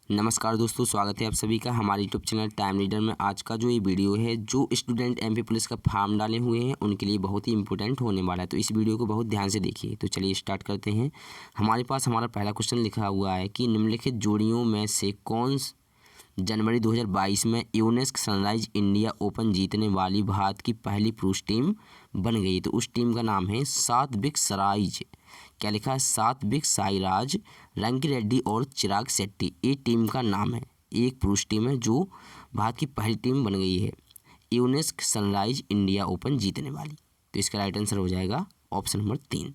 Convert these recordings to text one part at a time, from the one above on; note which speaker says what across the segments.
Speaker 1: नमस्कार दोस्तों, स्वागत है आप सभी का हमारे यूट्यूब चैनल टाइम रीडर में। आज का जो ये वीडियो है, जो स्टूडेंट एमपी पुलिस का फॉर्म डाले हुए हैं उनके लिए बहुत ही इंपॉर्टेंट होने वाला है, तो इस वीडियो को बहुत ध्यान से देखिए। तो चलिए स्टार्ट करते हैं। हमारे पास हमारा पहला क्वेश्चन लिखा हुआ है कि निम्नलिखित जोड़ियों में से कौन जनवरी 2022 में यूनेस्को सनराइज इंडिया ओपन जीतने वाली भारत की पहली पुरुष टीम बन गई। तो उस टीम का नाम है सात्विक साईराज। क्या लिखा है? सात्विक साईराज, रंकी रेड्डी और चिराग शेट्टी, ये टीम का नाम है। एक पुरुष टीम है जो भारत की पहली टीम बन गई है यूनेस्को सनराइज इंडिया ओपन जीतने वाली। तो इसका राइट आंसर हो जाएगा ऑप्शन नंबर 3।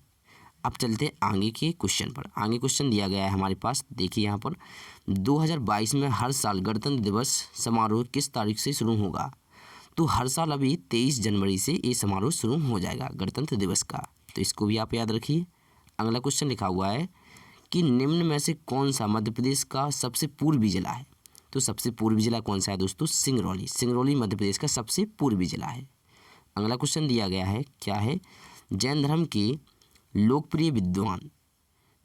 Speaker 1: अब चलते हैं आगे के क्वेश्चन पर। आगे क्वेश्चन दिया गया है हमारे पास, देखिए यहाँ पर 2022 में हर साल गणतंत्र दिवस समारोह किस तारीख से शुरू होगा? तो हर साल अभी 23 जनवरी से ये समारोह शुरू हो जाएगा गणतंत्र दिवस का, तो इसको भी आप याद रखिए। अगला क्वेश्चन लिखा हुआ है कि निम्न में से कौन सा मध्य प्रदेश का सबसे पूर्वी जिला है? तो सबसे पूर्वी जिला कौन सा है दोस्तों? सिंगरौली। सिंगरौली मध्य प्रदेश का सबसे पूर्वी जिला है। अगला क्वेश्चन दिया गया है, क्या है? जैन धर्म के लोकप्रिय विद्वान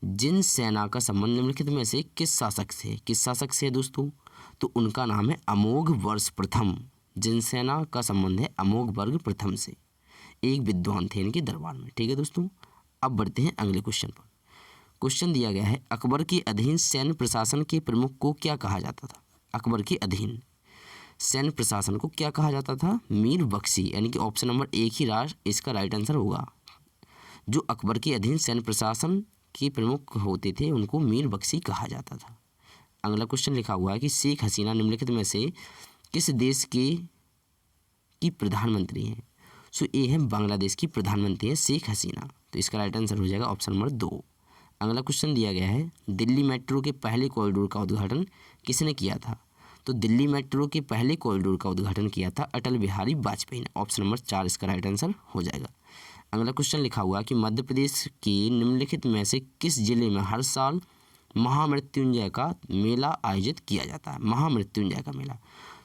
Speaker 1: जिन सेना का संबंध निम्नलिखित में से किस शासक से? किस शासक से है दोस्तों? तो उनका नाम है अमोघ वर्ष प्रथम। जिन सेना का संबंध है अमोघ वर्ग प्रथम से, एक विद्वान थे इनके दरबार में। ठीक है दोस्तों, अब बढ़ते हैं अगले क्वेश्चन पर। क्वेश्चन दिया गया है, अकबर के अधीन सैन्य प्रशासन के प्रमुख को क्या कहा जाता था? अकबर के अधीन सैन्य प्रशासन को क्या कहा जाता था? मीर बख्शी, यानी कि ऑप्शन नंबर 1 ही इसका राइट आंसर होगा। जो अकबर के अधीन सैन्य प्रशासन के प्रमुख होते थे उनको मीर बख्शी कहा जाता था। अगला क्वेश्चन लिखा हुआ है कि शेख हसीना निम्नलिखित में से किस देश की प्रधानमंत्री हैं? सो ये है बांग्लादेश की प्रधानमंत्री है शेख हसीना, तो इसका राइट आंसर हो जाएगा ऑप्शन नंबर 2। अगला क्वेश्चन दिया गया है, दिल्ली मेट्रो के पहले कॉरिडोर का उद्घाटन किसने किया था? तो दिल्ली मेट्रो के पहले कॉरिडोर का उद्घाटन किया था अटल बिहारी वाजपेयी ने। ऑप्शन नंबर 4 इसका राइट आंसर हो जाएगा। अगला क्वेश्चन लिखा हुआ है कि मध्य प्रदेश के निम्नलिखित में से किस जिले में हर साल महामृत्युंजय का मेला आयोजित किया जाता है? महामृत्युंजय का मेला,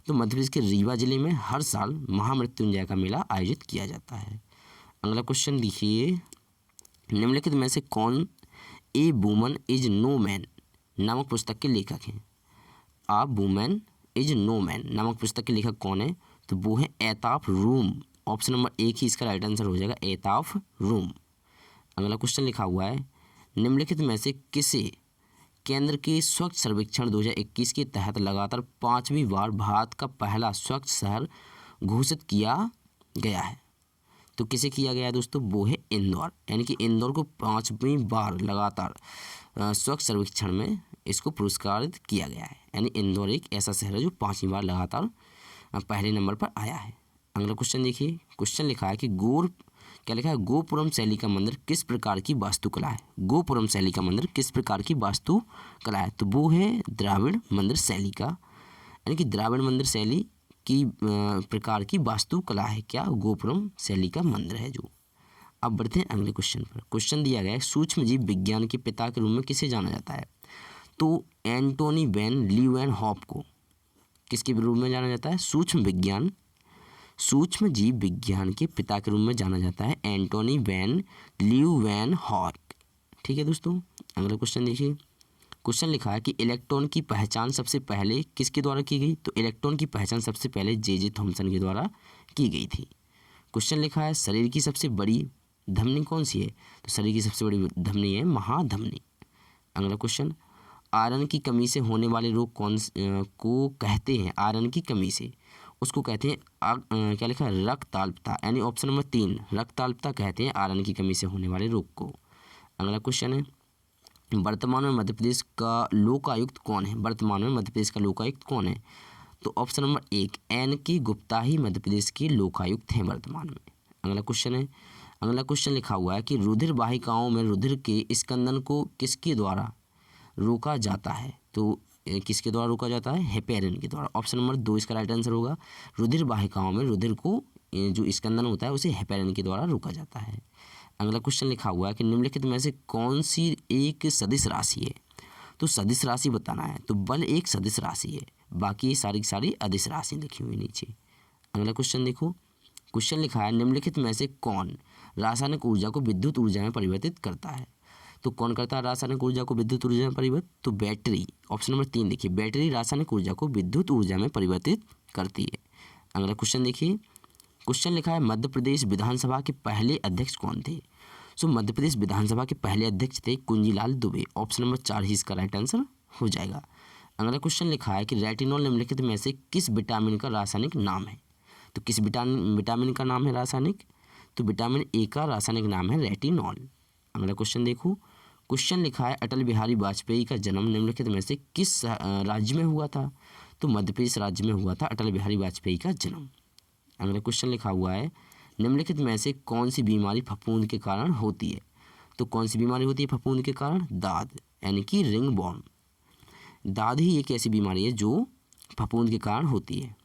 Speaker 1: तो मध्य प्रदेश के रीवा जिले में हर साल महामृत्युंजय का मेला आयोजित किया जाता है। अगला क्वेश्चन लिखिए, निम्नलिखित में से कौन a woman is no man नामक पुस्तक के लेखक हैं? A woman is no man नामक पुस्तक के लेखक कौन है? तो वो है एताफ रूम। ऑप्शन नंबर 1 ही इसका राइट आंसर हो जाएगा, एताफ रूम। अगला क्वेश्चन लिखा हुआ है, निम्नलिखित में से किसे केंद्र के स्वच्छ सर्वेक्षण 2021 के तहत लगातार 5वीं बार भारत का पहला स्वच्छ शहर घोषित किया गया है? तो किसे किया गया है दोस्तों? वो है इंदौर, यानी कि इंदौर को 5वीं बार लगातार स्वच्छ सर्वेक्षण में इसको पुरस्कृत किया गया है। यानी इंदौर एक ऐसा शहर है जो 5वीं बार लगातार पहले नंबर पर आया है। अगला क्वेश्चन देखिए, क्वेश्चन लिखा है कि क्या लिखा है? गोपुरम शैली का मंदिर किस प्रकार की वास्तुकला है? गोपुरम शैली का मंदिर किस प्रकार की वास्तुकला है? तो वो है द्राविड़ मंदिर शैली का, यानी कि द्राविड़ मंदिर शैली की प्रकार की वास्तुकला है। क्या? गोपुरम शैली का मंदिर है जो। अब बढ़ते हैं अगले क्वेश्चन पर। क्वेश्चन दिया गया है, सूक्ष्म जीव विज्ञान के पिता के रूप में किसे जाना जाता है? तो एंटोनी वैन लीeuwenhoek को किसके रूप में जाना जाता है? सूक्ष्म जीव विज्ञान के पिता के रूप में जाना जाता है एंटोनी वैन लीeuwenhoek। ठीक है दोस्तों, अगला क्वेश्चन देखिए। क्वेश्चन लिखा है कि इलेक्ट्रॉन की पहचान सबसे पहले किसके द्वारा की गई? तो इलेक्ट्रॉन की पहचान सबसे पहले जे थॉमसन के द्वारा की गई थी। क्वेश्चन लिखा है, शरीर की सबसे बड़ी धमनी कौन सी है? तो शरीर की सबसे बड़ी धमनी है महाधमनी। अगला क्वेश्चन, आयरन की कमी से होने वाले रोग कौन को कहते हैं? आयरन की कमी से उसको कहते हैं क्या लिखा है? रक्ताल्पता, यानी ऑप्शन नंबर 3 रक्ताल्पता कहते हैं आयरन की कमी से होने वाले रोग को। अगला क्वेश्चन है, वर्तमान में मध्य प्रदेश का लोकायुक्त कौन है? वर्तमान में मध्य प्रदेश का लोकायुक्त कौन है? तो ऑप्शन नंबर 1 NK गुप्ता ही मध्य प्रदेश के लोकायुक्त हैं वर्तमान में। अगला क्वेश्चन है, अगला क्वेश्चन लिखा हुआ है कि रुधिर वाहिकाओं में रुधिर के स्कंदन को किसके द्वारा रोका जाता है? तो किसके द्वारा रोका जाता है? हेपेरिन के द्वारा। ऑप्शन नंबर 2 इसका राइट आंसर होगा। रुधिर वाहिकाओं में रुधिर को जो स्कंदन होता है उसे हेपेरिन के द्वारा रोका जाता है। अगला क्वेश्चन लिखा हुआ है कि निम्नलिखित में से कौन सी एक सदिश राशि है? तो सदिश राशि बताना है, तो बल एक सदिश राशि है, बाकी सारी की सारी अदिश राशि लिखी हुई नीचे। अगला क्वेश्चन देखो, क्वेश्चन लिखा है, निम्नलिखित में से कौन रासायनिक ऊर्जा को विद्युत ऊर्जा में परिवर्तित करता है? तो कौन करता है रासायनिक ऊर्जा को विद्युत ऊर्जा में परिवर्तित? तो बैटरी। ऑप्शन नंबर 3 देखिए, बैटरी रासायनिक ऊर्जा को विद्युत ऊर्जा में परिवर्तित करती है। अगला क्वेश्चन देखिए, क्वेश्चन लिखा है मध्य प्रदेश विधानसभा के पहले अध्यक्ष कौन थे? सो मध्य प्रदेश विधानसभा के पहले अध्यक्ष थे कुंजीलाल दुबे। ऑप्शन नंबर 4 ही इसका राइट आंसर हो जाएगा। अगला क्वेश्चन लिखा है कि रेटिनॉल निम्नलिखित में से किस विटामिन का रासायनिक नाम है? तो किस विटामिन का नाम है रासायनिक? तो विटामिन ए का रासायनिक नाम है रेटिनॉल। अगला क्वेश्चन देखो, क्वेश्चन लिखा है अटल बिहारी वाजपेयी का जन्म निम्नलिखित में से किस राज्य में हुआ था? तो मध्य प्रदेश राज्य में हुआ था अटल बिहारी वाजपेयी का जन्म। अगला क्वेश्चन लिखा हुआ है निम्नलिखित में से कौन सी बीमारी फफूंद के कारण होती है? तो कौन सी बीमारी होती है फफूंद के कारण? दाद, यानी कि रिंगवॉर्म। दाद ही एक ऐसी बीमारी है जो फफूंद के कारण होती है।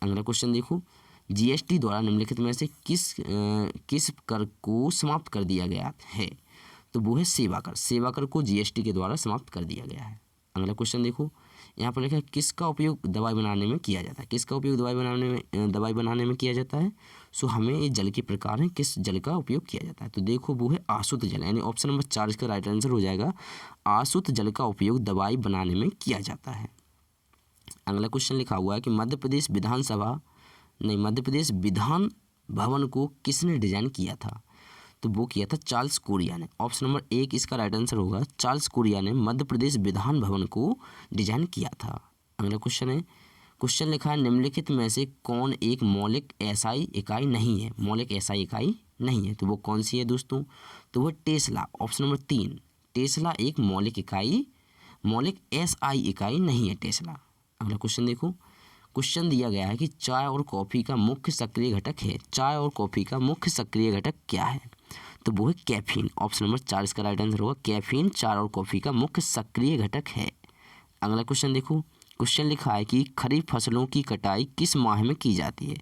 Speaker 1: अगला क्वेश्चन देखो, जीएसटी द्वारा निम्नलिखित में से किस कर को समाप्त कर दिया गया है? तो वो है सेवा कर। सेवा कर को जीएसटी के द्वारा समाप्त कर दिया गया है। अगला क्वेश्चन देखो, यहाँ पर लिखा है किसका उपयोग दवाई बनाने में किया जाता है? किसका उपयोग दवाई बनाने में किया जाता है? सो हमें ये जल के प्रकार हैं, किस जल का उपयोग किया जाता है? तो देखो वो है आसुत जल, यानी ऑप्शन नंबर 4 इसका राइट आंसर हो जाएगा। आसुत जल का उपयोग दवाई बनाने में किया जाता है। अगला क्वेश्चन लिखा हुआ है कि मध्य प्रदेश विधान भवन को किसने डिजाइन किया था? तो वो किया था चार्ल्स कोरिया ने। ऑप्शन नंबर 1 इसका राइट आंसर होगा। चार्ल्स कोरिया ने मध्य प्रदेश विधान भवन को डिजाइन किया था। अगला क्वेश्चन है, क्वेश्चन लिखा है निम्नलिखित में से कौन एक मौलिक एसआई इकाई नहीं है? मौलिक एसआई इकाई नहीं है, तो वो कौन सी है दोस्तों? तो वो टेस्ला। ऑप्शन नंबर 3, टेस्ला एक मौलिक एसआई इकाई नहीं है टेस्ला। अगला क्वेश्चन देखो, क्वेश्चन दिया गया है कि चाय और कॉफ़ी का मुख्य सक्रिय घटक है। चाय और कॉफ़ी का मुख्य सक्रिय घटक क्या है? तो वो है कैफीन। ऑप्शन नंबर 4 इसका राइट आंसर होगा। कैफीन चाय और कॉफ़ी का मुख्य सक्रिय घटक है। अगला क्वेश्चन देखो, क्वेश्चन लिखा है कि खरीफ फसलों की कटाई किस माह में की जाती है?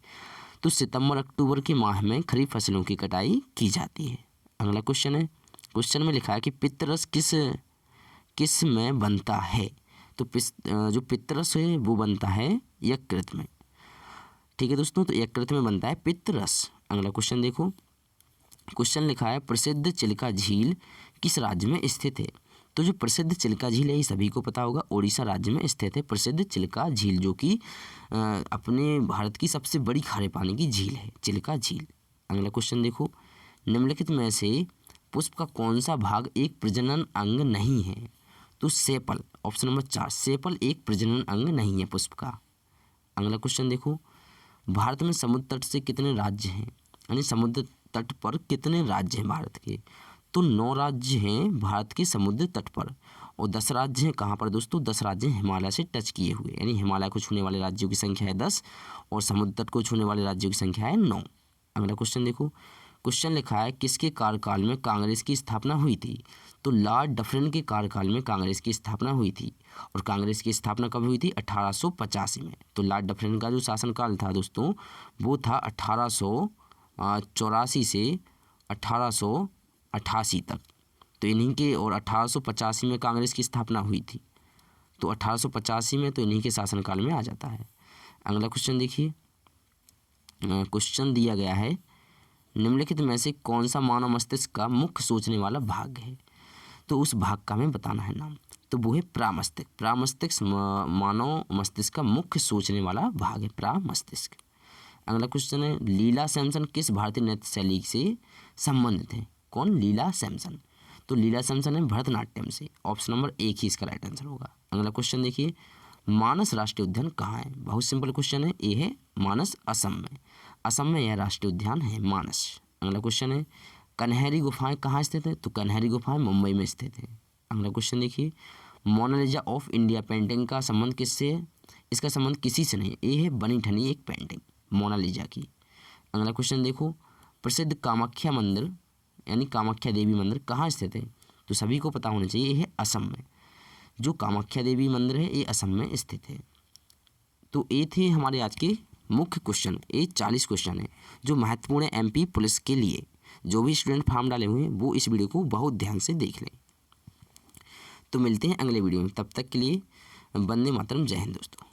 Speaker 1: तो सितंबर अक्टूबर के माह में खरीफ फसलों की कटाई की जाती है। अगला क्वेश्चन है, क्वेश्चन में लिखा है कि पितरस किस में बनता है? तो जो पितरस है वो बनता है यकृत में। ठीक है दोस्तों, तो यकृत में बनता है पितरस। अगला क्वेश्चन देखो, क्वेश्चन लिखा है प्रसिद्ध चिल्का झील किस राज्य में स्थित है? तो जो प्रसिद्ध चिल्का झील है ये सभी को पता होगा, उड़ीसा राज्य में स्थित है प्रसिद्ध चिल्का झील, जो कि अपने भारत की सबसे बड़ी खारे पानी की झील है चिल्का झील। अगला क्वेश्चन देखो, निम्नलिखित में से पुष्प का कौन सा भाग एक प्रजनन अंग नहीं है? तो सेपल। ऑप्शन नंबर 4, सेपल एक प्रजनन अंग नहीं है पुष्प का। अगला क्वेश्चन देखो, भारत में समुद्र तट से कितने राज्य हैं? यानी समुद्र तट पर कितने राज्य हैं भारत के? तो 9 राज्य हैं भारत के समुद्र तट पर, और 10 राज्य हैं कहाँ पर दोस्तों? 10 राज्य हैं हिमालय से टच किए हुए, यानी हिमालय को छूने वाले राज्यों की संख्या है 10 और समुद्र तट को छूने वाले राज्यों की संख्या है 9। अगला क्वेश्चन देखो, क्वेश्चन लिखा है किसके कार्यकाल में कांग्रेस की स्थापना हुई थी? तो लॉर्ड डफरिन के कार्यकाल में कांग्रेस की स्थापना हुई थी, और कांग्रेस की स्थापना कब हुई थी? 1885 में। तो लॉर्ड डफरिन का जो शासनकाल था दोस्तों वो था 1884 से 1888 तक। तो इन्हीं के, और 1885 में कांग्रेस की स्थापना हुई थी, तो 1885 में तो इन्हीं के शासनकाल में आ जाता है। अगला क्वेश्चन देखिए, क्वेश्चन दिया गया है निम्नलिखित में से कौन सा मानव मस्तिष्क का मुख्य सोचने वाला भाग है? तो उस भाग का हमें बताना है नाम। तो वो है प्रामस्तिष्क। प्रामस्तिष्क मानव मस्तिष्क का मुख्य सोचने वाला भाग है प्रामस्तिष्क। अगला क्वेश्चन है लीला सैमसन किस भारतीय नृत्य शैली से संबंधित है? कौन? लीला सैमसन। तो लीला सैमसन है भरतनाट्यम से। ऑप्शन नंबर 1 ही इसका राइट आंसर होगा। अगला क्वेश्चन देखिए, मानस राष्ट्रीय उद्यान कहाँ है? बहुत सिंपल क्वेश्चन है, ये है मानस असम में। असम में यह राष्ट्रीय उद्यान है मानस। अगला क्वेश्चन है कन्हेरी गुफाएं कहाँ स्थित है? तो कन्हेरी गुफाएं मुंबई में स्थित है। अगला क्वेश्चन देखिए, मोनालिसा ऑफ इंडिया पेंटिंग का संबंध किससे है? इसका संबंध किसी से नहीं, ये है बनी ठनी एक पेंटिंग मोनालिसा की। अगला क्वेश्चन देखो, प्रसिद्ध कामाख्या मंदिर यानी कामाख्या देवी मंदिर कहाँ स्थित है? तो सभी को पता होना चाहिए, ये है असम में। जो कामाख्या देवी मंदिर है ये असम में स्थित है। तो ये थे हमारे आज के मुख्य क्वेश्चन। ये 40 क्वेश्चन है जो महत्वपूर्ण है एमपी पुलिस के लिए। जो भी स्टूडेंट फॉर्म डाले हुए हैं वो इस वीडियो को बहुत ध्यान से देख लें। तो मिलते हैं अगले वीडियो में, तब तक के लिए वंदे मातरम, जय हिंद दोस्तों।